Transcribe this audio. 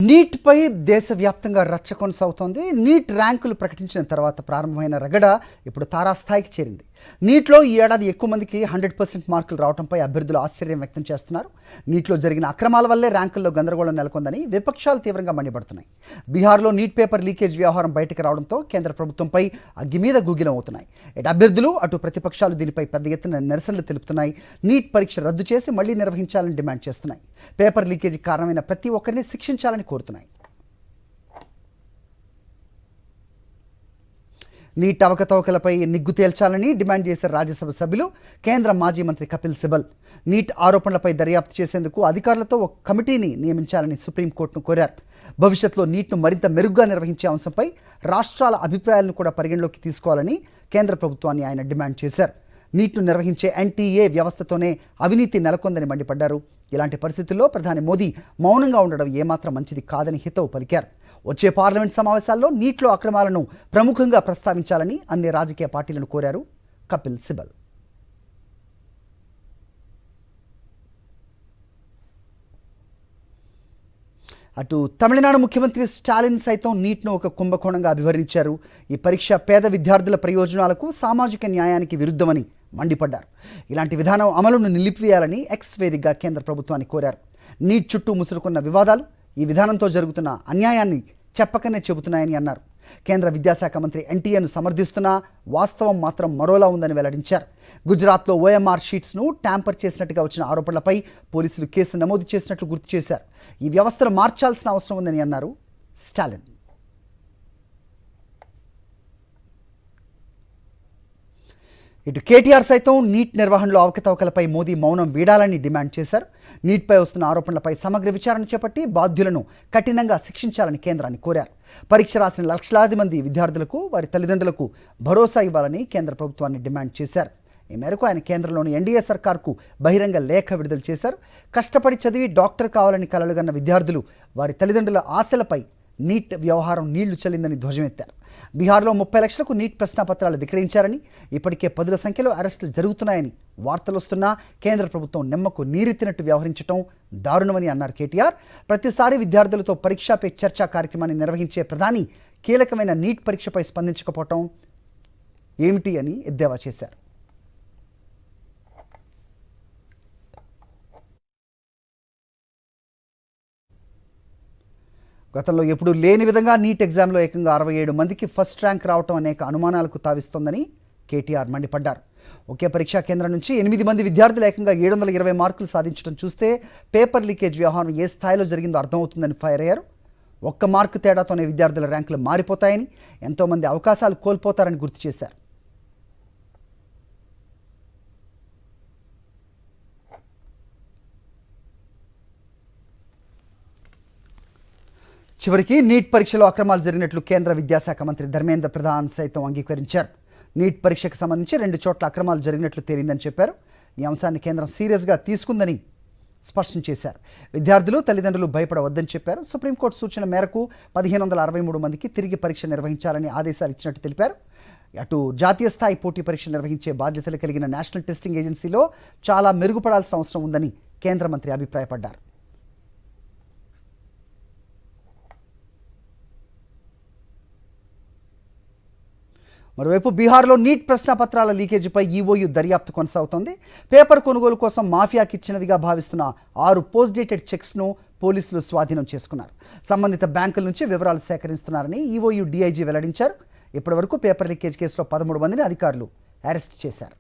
నీట్పై దేశవ్యాప్తంగా రచ్చ కొనసాగుతోంది. నీట్ ర్యాంకులు ప్రకటించిన తర్వాత ప్రారంభమైన రగడ ఇప్పుడు తారాస్థాయికి చేరింది. నీట్లో ఈ ఏడాది ఎక్కువ మందికి 100% మార్కులు రావడంపై అభ్యర్థులు ఆశ్చర్యం వ్యక్తం చేస్తున్నారు. నీట్లో జరిగిన అక్రమాల వల్లే ర్యాంకుల్లో గందరగోళం నెలకొందని విపక్షాలు తీవ్రంగా మండిపడుతున్నాయి. బీహార్లో నీట్ పేపర్ లీకేజ్ వ్యవహారం బయటకు రావడంతో కేంద్ర ప్రభుత్వంపై అగ్గి మీద గుగ్గిలం అవుతున్నాయి. ఇటు అభ్యర్థులు అటు ప్రతిపక్షాలు దీనిపై పెద్ద ఎత్తున నిరసనలు తెలుపుతున్నాయి. నీట్ పరీక్ష రద్దు చేసి మళ్లీ నిర్వహించాలని డిమాండ్ చేస్తున్నాయి. పేపర్ లీకేజీకి కారణమైన ప్రతి ఒక్కరిని శిక్షించాలని కోరుతున్నాయి. నీట్ అవకతవకలపై నిగ్గు తేల్చాలని డిమాండ్ చేశారు రాజ్యసభ సభ్యులు. కేంద్ర మాజీ మంత్రి కపిల్ సిబల్ నీట్ ఆరోపణలపై దర్యాప్తు చేసేందుకు అధికారులతో ఒక కమిటీని నియమించాలని సుప్రీంకోర్టును కోరారు. భవిష్యత్తులో నీట్ను మరింత మెరుగ్గా నిర్వహించే అంశంపై రాష్ట్రాల అభిప్రాయాలను కూడా పరిగణలోకి తీసుకోవాలని కేంద్ర ప్రభుత్వాన్ని ఆయన డిమాండ్ చేశారు. నీట్ను నిర్వహించే ఎన్టీఏ వ్యవస్థతోనే అవినీతి నెలకొందని మండిపడ్డారు. ఇలాంటి పరిస్థితుల్లో ప్రధాని మోదీ మౌనంగా ఉండడం ఏమాత్రం మంచిది కాదని హితవు పలికారు. వచ్చే పార్లమెంట్ సమావేశాల్లో నీట్లో అక్రమాలను ప్రముఖంగా ప్రస్తావించాలని అన్ని రాజకీయ పార్టీలను కోరారు కపిల్ సిబల్. అటు తమిళనాడు ముఖ్యమంత్రి స్టాలిన్ సైతం నీట్ను ఒక కుంభకోణంగా అభివర్ణించారు. ఈ పరీక్ష పేద విద్యార్థుల ప్రయోజనాలకు, సామాజిక న్యాయానికి విరుద్ధమని మండిపడ్డారు. ఇలాంటి విధానం అమలును నిలిపివేయాలని ఎక్స్ వేదికగా కేంద్ర ప్రభుత్వాన్ని కోరారు. నీట్ చుట్టూ ముసురుకున్న వివాదాలు ఈ విధానంతో జరుగుతున్న అన్యాయాన్ని చెప్పకనే చెబుతున్నాయని అన్నారు. కేంద్ర విద్యాశాఖ మంత్రి ఎన్టీఏను సమర్థిస్తున్నా వాస్తవం మాత్రం మరోలా ఉందని వెల్లడించారు. గుజరాత్లో ఓఎంఆర్ షీట్స్ను ట్యాంపర్ చేసినట్టుగా వచ్చిన ఆరోపణలపై పోలీసులు కేసు నమోదు చేసినట్లు గుర్తు చేశారు. ఈ వ్యవస్థను మార్చాల్సిన అవసరం ఉందని అన్నారు స్టాలిన్. ఇటు కేటీఆర్ సైతం నీట్ నిర్వహణలో అవకతవకలపై మోదీ మౌనం వీడాలని డిమాండ్ చేశారు. నీట్పై వస్తున్న ఆరోపణలపై సమగ్ర విచారణ చేపట్టి బాధ్యులను కఠినంగా శిక్షించాలని కేంద్రాన్ని కోరారు. పరీక్ష రాసిన లక్షలాది మంది విద్యార్థులకు, వారి తల్లిదండ్రులకు భరోసా ఇవ్వాలని కేంద్ర ప్రభుత్వాన్ని డిమాండ్ చేశారు. ఈ మేరకు ఆయన కేంద్రంలోని ఎన్డీఏ సర్కార్కు బహిరంగ లేఖ విడుదల చేశారు. కష్టపడి చదివి డాక్టర్ కావాలని కలలుగన్న విద్యార్థులు, వారి తల్లిదండ్రుల ఆశలపై నీట్ వ్యవహారం నీళ్లు చల్లిందని ధ్వజమెత్తారు. బీహార్లో 30 లక్షలకు నీట్ ప్రశ్నాపత్రాలు విక్రయించారని, ఇప్పటికే 10ల సంఖ్యలో అరెస్టులు జరుగుతున్నాయని వార్తలు వస్తున్నా కేంద్ర ప్రభుత్వం నిమ్మకు నీరెత్తినట్టు వ్యవహరించడం దారుణమని అన్నారు కేటీఆర్. ప్రతిసారి విద్యార్థులతో పరీక్షా పే చర్చా కార్యక్రమాన్ని నిర్వహించే ప్రధాని కీలకమైన నీట్ పరీక్షపై స్పందించకపోవటం ఏమిటి అని ఎద్దేవా చేశారు. గతంలో ఎప్పుడూ లేని విధంగా నీట్ ఎగ్జామ్లో ఏకంగా 67 మందికి ఫస్ట్ ర్యాంక్ రావటం అనేక అనుమానాలకు తావిస్తోందని కేటీఆర్ మండిపడ్డారు. ఒకే పరీక్షా కేంద్రం నుంచి 8 మంది విద్యార్థులు ఏకంగా 720 మార్కులు సాధించడం చూస్తే పేపర్ లీకేజ్ వ్యవహారం ఏ స్థాయిలో జరిగిందో అర్థమవుతుందని ఫైర్ అయ్యారు. 1 మార్కు తేడాతోనే విద్యార్థుల ర్యాంకులు మారిపోతాయని, ఎంతోమంది అవకాశాలు కోల్పోతారని గుర్తు చేశారు. చివరికి నీట్ పరీక్షలో అక్రమాలు జరిగినట్లు కేంద్ర విద్యాశాఖ మంత్రి ధర్మేంద్ర ప్రధాన్ సైతం అంగీకరించారు. నీట్ పరీక్షకు సంబంధించి 2 చోట్ల అక్రమాలు జరిగినట్లు తేలిందని చెప్పారు. ఈ అంశాన్ని కేంద్రం సీరియస్గా తీసుకుందని స్పష్టం చేశారు. విద్యార్థులు, తల్లిదండ్రులు భయపడవద్దని చెప్పారు. సుప్రీంకోర్టు సూచన మేరకు 1563 మందికి తిరిగి పరీక్ష నిర్వహించాలని ఆదేశాలు ఇచ్చినట్టు తెలిపారు. అటు జాతీయ స్థాయి పోటీ పరీక్షలు నిర్వహించే బాధ్యతలు కలిగిన నేషనల్ టెస్టింగ్ ఏజెన్సీలో చాలా మెరుగుపడాల్సిన అవసరం ఉందని కేంద్ర మంత్రి అభిప్రాయపడ్డారు. మరోవైపు బీహార్లో నీట్ ప్రశ్నాపత్రాల లీకేజీపై ఈఓయూ దర్యాప్తు కొనసాగుతోంది. పేపర్ కొనుగోలు కోసం మాఫియాకి ఇచ్చినవిగా భావిస్తున్న 6 పోస్ట్ డేటెడ్ చెక్స్ను పోలీసులు స్వాధీనం చేసుకున్నారు. సంబంధిత బ్యాంకుల నుంచి వివరాలు సేకరిస్తున్నారని ఈఓయూ డీఐజీ వెల్లడించారు. ఇప్పటివరకు పేపర్ లీకేజ్ కేసులో 13 మందిని అధికారులు అరెస్ట్ చేశారు.